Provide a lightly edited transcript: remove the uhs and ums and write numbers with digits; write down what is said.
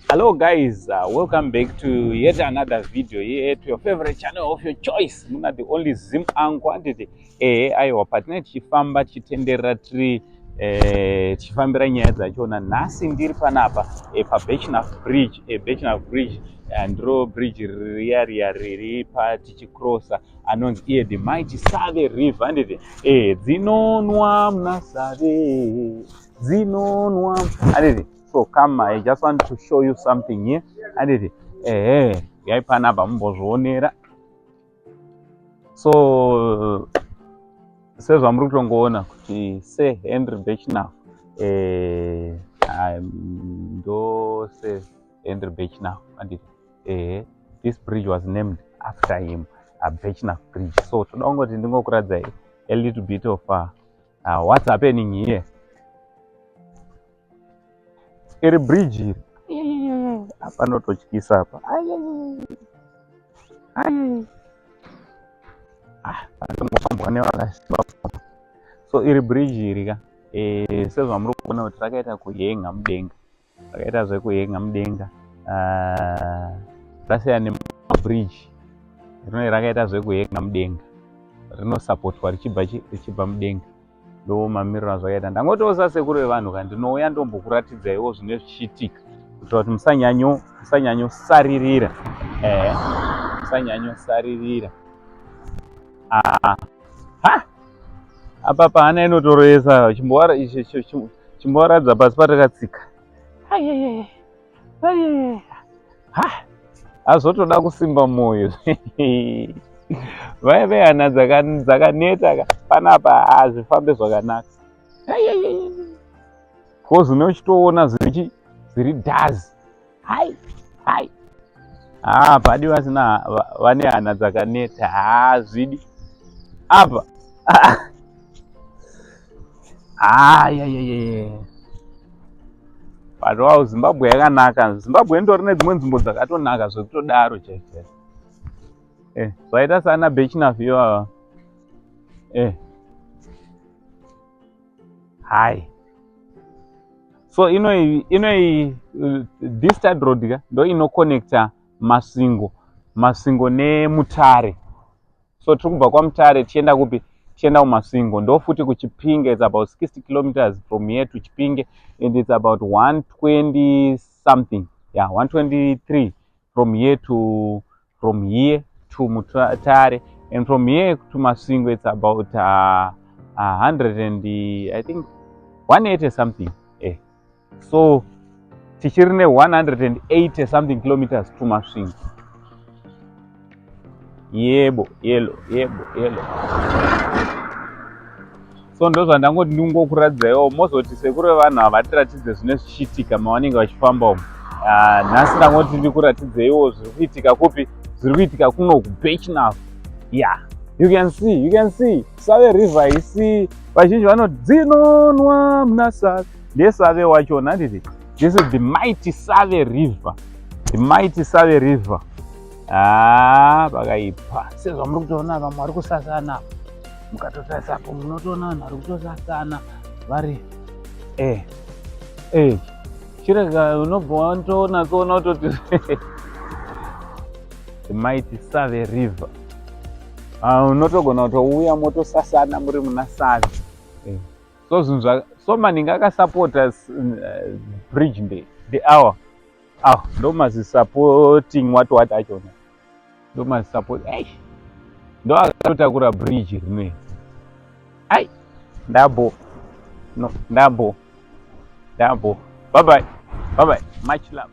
Hello guys, welcome back to yet another video here to your favorite channel of your choice. Muna the only Zim Angu anditi aiwa patinenge tichifamba tichitenderera tiri tichifambira nyaya dzachona. Nhasi ndiri panapa paBirchenough bridge. Birchenough bridge ndiro bridge riya riri patichikrosa anonzi iye the mighty Save river anditi dzinonwa muna Save dzinonwa anditi. So come, I just want to show you something here. Anditi yaipanapa mumbozvionera. So sezvamuri kutongoona kuti seHenry Birchenough ndo seHenry Birchenough anditi this bridge was named after him, a Birchenough bridge. So toda kungoti ndingokuradzai a little bit of what's happening here. Iri bridge apa nototyisa apa so iri bridge iri ka sezvamuri kuona kuti rakaita kuhenga mudenga, rakaita zvekuhenga mudenga. Rasiyana nemabridge rinenge rakaita zvekuhenga mudenga, rinosapotwa richibva mudenga. Ndo mamiriro azvakaita. Ndangotosa sekuru vevanhu kandi ndinouya ndombokuratidzaiwo zvine zvichiitika kuitira kuti musanyanyosaririra musanyanyosaririra. Apa paana inotoresa chimbowaradza pasi patakatsika. Azotoda kusimba mwoyo vaive hana dzakaneta panapa hazvifambe zvakanaka kozi unochitoona zviri dhazi. Padi vasina vane hana dzakaneta hazvidi apa. But wow, Zimbabwe yakanaka. Zimbabwe ndori nedzimwe nzvimbo dzakatonaka zvekutodaro chaizvo. Zvaita sana Birchenough iyo so this third road ka ndo inoconnecta Masingo neMutare. So tiri kubva kwaMutare tichienda kupi? Tichienda kuMasingo. Ndo futi kuChipinge, it's about 60 kilometers from here to Chipinge, and it's about 120 something, 123 from here to Mutare, and from here to Masingo it's about 100 and I think 180 something. So tichiri ne 180 something kilometers to Masingo. Yebo. So ndo zvandangoti ndingokuradzaiwo mozoti sekuru vevanhu havatiratidze zvine zvichiitika mavanenge vachifamba umu. Nhasi ndangoti ndikuratidzeiwo zviri kuitika kupi? Zviri kuitika kuno kuBirchenough. You can see Save river isi vazhinji vanoti dzinonwa muna Save. Ndesave wachona nditi. This is the mighty Save river. The mighty Save river. Pakaipa. Sezvamuri kutoona vamwe vari kusasana. Mukatotarisa apo munotoona vanhu vari kutosasana vari chirega unobva watoona kutoti the mighty Save river. Unotogona kutouya motosasana muri muna Save. So zvinhu so maningi akasapota bridge the hour ndo mazisupporting what achona ndo mazisupport ndo akatotakura bridge rinwe. Ndabo bye bye, much love.